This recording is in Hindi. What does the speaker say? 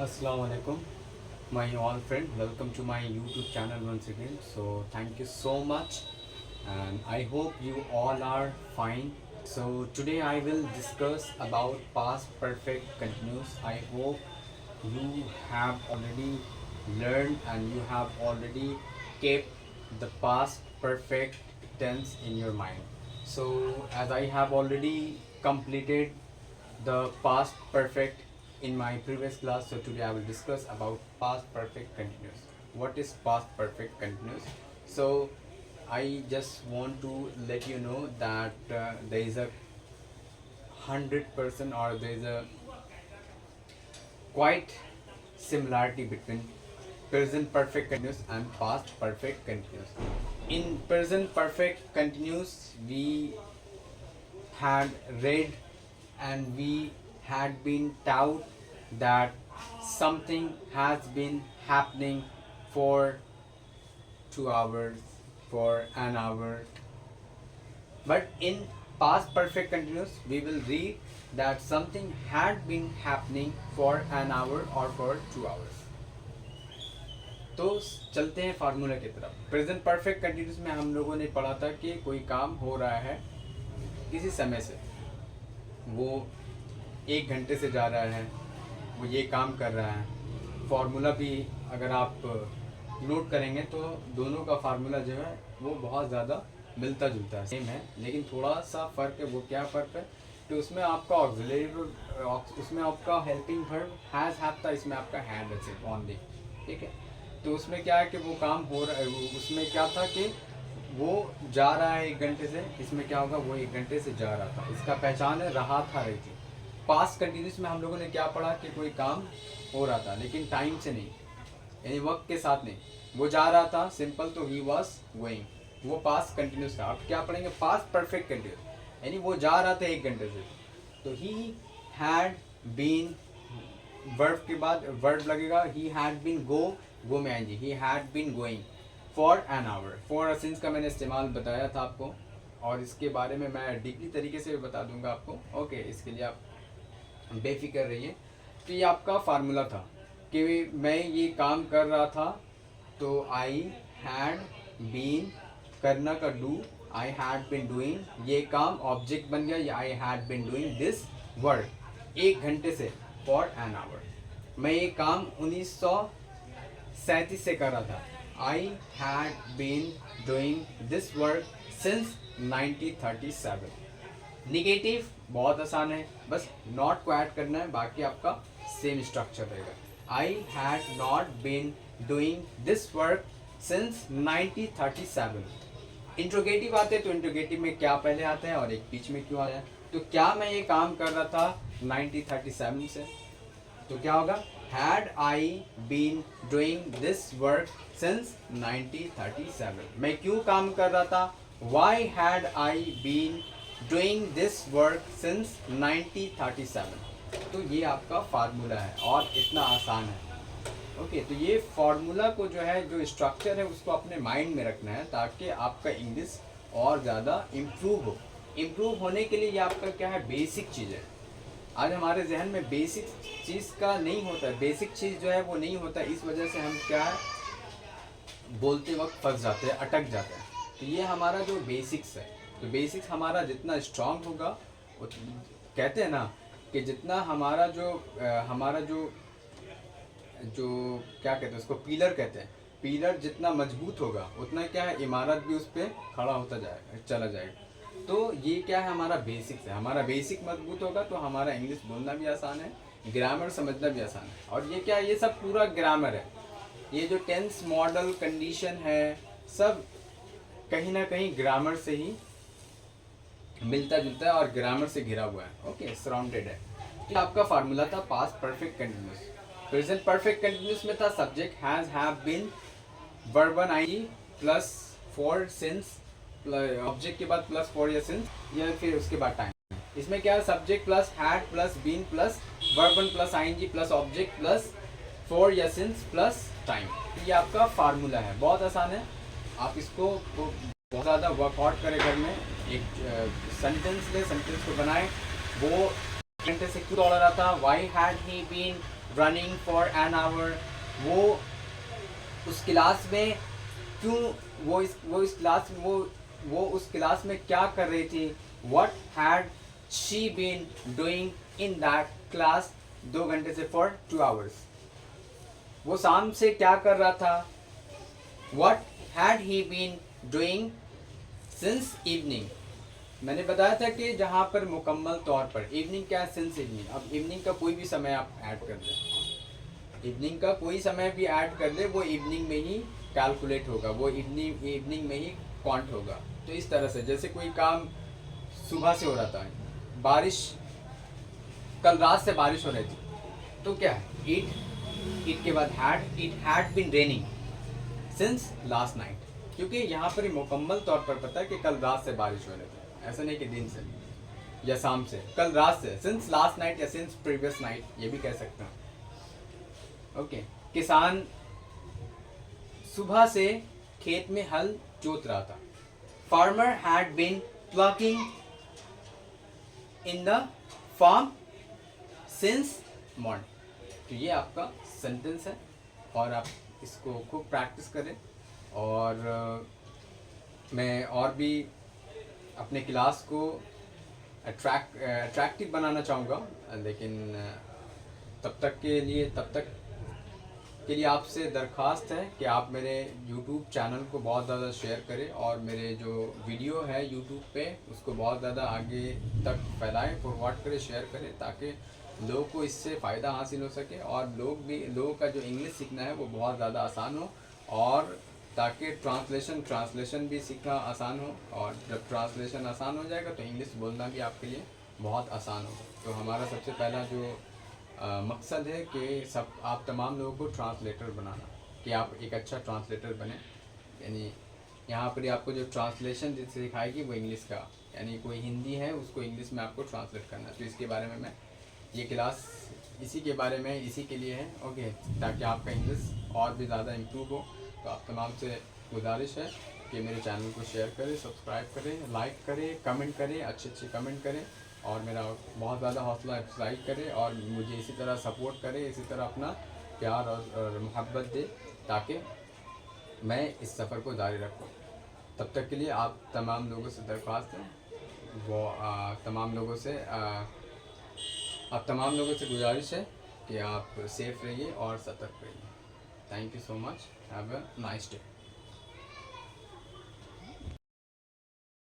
Assalamu alaikum, my all friend. Welcome to my YouTube channel once again. So thank you so much, and I hope you all are fine. So today I will discuss about past perfect continuous. I hope you have already learned and you have already kept the past perfect tense in your mind. So as I have already completed the past perfect in my previous class, so today I will discuss about past perfect continuous. What is past perfect continuous? So I just want to let you know that there is a 100% or there is a quite similarity between present perfect continuous and past perfect continuous. In present perfect continuous we had read and we had been taught that something has been happening for 2 hours, for an hour. But in past perfect continuous, we will read that something had been happening for an hour or for 2 hours. तो चलते हैं फार्मूला की तरफ। प्रेजेंट परफेक्ट कंटिन्यूस में हम लोगों ने पढ़ा था कि कोई काम हो रहा है किसी समय से, वो 1 घंटे से जा रहा है, वो ये काम कर रहा है। फार्मूला भी अगर आप नोट करेंगे तो दोनों का फार्मूला जो है वो बहुत ज़्यादा मिलता जुलता है, सेम है, लेकिन थोड़ा सा फ़र्क है। वो क्या फ़र्क है? तो उसमें आपका ऑक्सिलरी, उसमें आपका हेल्पिंग वर्ब हैज़ हैव था, इसमें आपका हैड है ओनली, ठीक है। तो उसमें क्या है कि वो काम हो रहा है, उसमें क्या था कि वो जा रहा है 1 घंटे से, इसमें क्या होगा, वो 1 घंटे से जा रहा था। इसका पहचान है रहा था, रही थी। पास्ट कंटिन्यूस में हम लोगों ने क्या पढ़ा कि कोई काम हो रहा था लेकिन टाइम से नहीं, यानी वक्त के साथ नहीं। वो जा रहा था, सिंपल, तो ही वॉज गोइंग, वो पास्ट कंटिन्यूस था। अब क्या पढ़ेंगे? पास्ट परफेक्ट कंटिन्यूस, यानी वो जा रहा था 1 घंटे से, तो ही हैड बीन, वर्ब के बाद वर्ब लगेगा, ही हैड बीन, गो में आएंगे, he had been going for an hour. For since का मैंने इस्तेमाल बताया था आपको, और इसके बारे में मैं डीपली तरीके से बता दूंगा आपको। ओके, इसके लिए आप बेफिक्र रहिए। तो ये आपका फार्मूला था कि मैं ये काम कर रहा था, तो आई हैड बीन, करना का do, I had been doing, ये काम ऑब्जेक्ट बन गया, ये I had been doing this work 1 घंटे से, फॉर एन आवर। मैं ये काम 1937 से कर रहा था, I had been doing this work since 1937। Negative बहुत आसान है, बस नॉट को ऐड करना है, बाकी आपका सेम स्ट्रक्चर रहेगा। I had not been doing this work since 1937। Interrogative आते हैं तो इंट्रोगेटिव में क्या पहले आता है और एक बीच में क्यों आया है। तो क्या मैं ये काम कर रहा था 1937 से, तो क्या होगा, had I been doing this work since 1937। मैं क्यों काम कर रहा था, why had I been doing this work since 1937। तो ये आपका फार्मूला है और इतना आसान है। ओके, तो ये फार्मूला को जो है, जो स्ट्रक्चर है, उसको अपने माइंड में रखना है ताकि आपका इंग्लिश और ज़्यादा इम्प्रूव हो। इम्प्रूव होने के लिए ये आपका क्या है, बेसिक चीज़ है। आज हमारे जहन में बेसिक चीज़ का नहीं होता है, बेसिक चीज़ जो है वो नहीं होता, इस वजह से हम क्या है, बोलते वक्त फंस जाते हैं, अटक जाते हैं। तो ये हमारा जो बेसिक्स है, तो बेसिक्स हमारा जितना स्ट्रांग होगा, कहते हैं ना कि जितना हमारा जो जो क्या कहते हैं उसको, पिलर कहते हैं, पिलर जितना मजबूत होगा उतना क्या है, इमारत भी उस पर खड़ा होता जाएगा, चला जाएगा। तो ये क्या है, हमारा बेसिक्स है। हमारा बेसिक मजबूत होगा तो हमारा इंग्लिश बोलना भी आसान है, ग्रामर समझना भी आसान है। और ये क्या है, ये सब पूरा ग्रामर है। ये जो टेंस, मॉडल, कंडीशन है, सब कहीं ना कहीं ग्रामर से ही मिलता जुलता है और ग्रामर से घिरा हुआ है। ओके, सराउंडेड है। तो आपका फार्मूला था past perfect continuous. Present perfect continuous में था subject has, have, been, verb one ING plus for, since, object के बाद प्लस फॉर या सिंस, या फिर उसके बाद टाइम। इसमें क्या है, subject plus had plus been plus verb one plus ING plus object plus for या सिंस प्लस टाइम। ये आपका फार्मूला है, बहुत आसान है। आप इसको बहुत ज़्यादा वर्कआउट करें घर में। एक सेंटेंस ले, सेंटेंस को बनाए, वो घंटे से क्यों दौड़ रहा था, why had he been running for an hour, वो उस क्लास में क्यों, वो इस क्लास वो उस क्लास में क्या कर रही थी, what had she been doing in that class, 2 घंटे से फॉर 2 आवर्स, वो शाम से क्या कर रहा था, what had he been doing since evening. मैंने बताया था कि जहाँ पर मुकम्मल तौर पर इवनिंग क्या है, सिंस इवनिंग, अब इवनिंग का कोई भी समय आप ऐड कर दें, इवनिंग का कोई समय भी ऐड कर दे, वो इवनिंग में ही कैलकुलेट होगा, वो इवनिंग में ही काउंट होगा। तो इस तरह से जैसे कोई काम सुबह से हो रहा था, बारिश, कल रात से बारिश हो रही थी, तो क्या है, इट के बाद it had been raining since last night, क्योंकि यहाँ पर मुकम्मल तौर पर पता है कि कल रात से बारिश हो रही थी, ऐसा नहीं कि दिन से या शाम से, कल रात से, सिंस लास्ट नाइट या सिंस प्रीवियस नाइट, ये भी कह सकते हैं। ओके, किसान सुबह से खेत में हल जोत रहा था, farmer had been plucking in the farm since morning. तो ये आपका सेंटेंस है और आप इसको खूब प्रैक्टिस करें। और मैं और भी अपने क्लास को अट्रैक्टिव बनाना चाहूँगा, लेकिन तब तक के लिए आपसे दरख्वास्त है कि आप मेरे YouTube चैनल को बहुत ज़्यादा शेयर करें और मेरे जो वीडियो है YouTube पे उसको बहुत ज़्यादा आगे तक फैलाएं, फॉरवर्ड करें, शेयर करें, ताकि लोगों को इससे फ़ायदा हासिल हो सके और लोगों का जो इंग्लिश सीखना है वो बहुत ज़्यादा आसान हो, और ताकि ट्रांसलेशन भी सीखना आसान हो, और जब ट्रांसलेशन आसान हो जाएगा तो इंग्लिश बोलना भी आपके लिए बहुत आसान होगा। तो हमारा सबसे पहला जो मकसद है कि आप तमाम लोगों को ट्रांसलेटर बनाना, कि आप एक अच्छा ट्रांसलेटर बने। यानी यहाँ पर आपको जो ट्रांसलेशन जिससे सिखाएगी वो इंग्लिश का, यानी कोई हिंदी है उसको इंग्लिश में आपको ट्रांसलेट करना। तो इसके बारे में मैं ये क्लास इसी के बारे में, इसी के लिए है, ओके, ताकि आपका इंग्लिश और भी ज़्यादा इम्प्रूव हो। तो आप तमाम से गुजारिश है कि मेरे चैनल को शेयर करें, सब्सक्राइब करें, लाइक करें, कमेंट करें, अच्छे कमेंट करें, और मेरा बहुत ज़्यादा हौसला अफजाई करें और मुझे इसी तरह सपोर्ट करें, इसी तरह अपना प्यार और मोहब्बत दे, ताकि मैं इस सफ़र को जारी रखूँ। तब तक के लिए आप तमाम लोगों से दरख्वास्त है, वो तमाम लोगों से गुजारिश है कि आप सेफ़ रहिए और सतर्क रहिए। Thank you so much, have a nice day.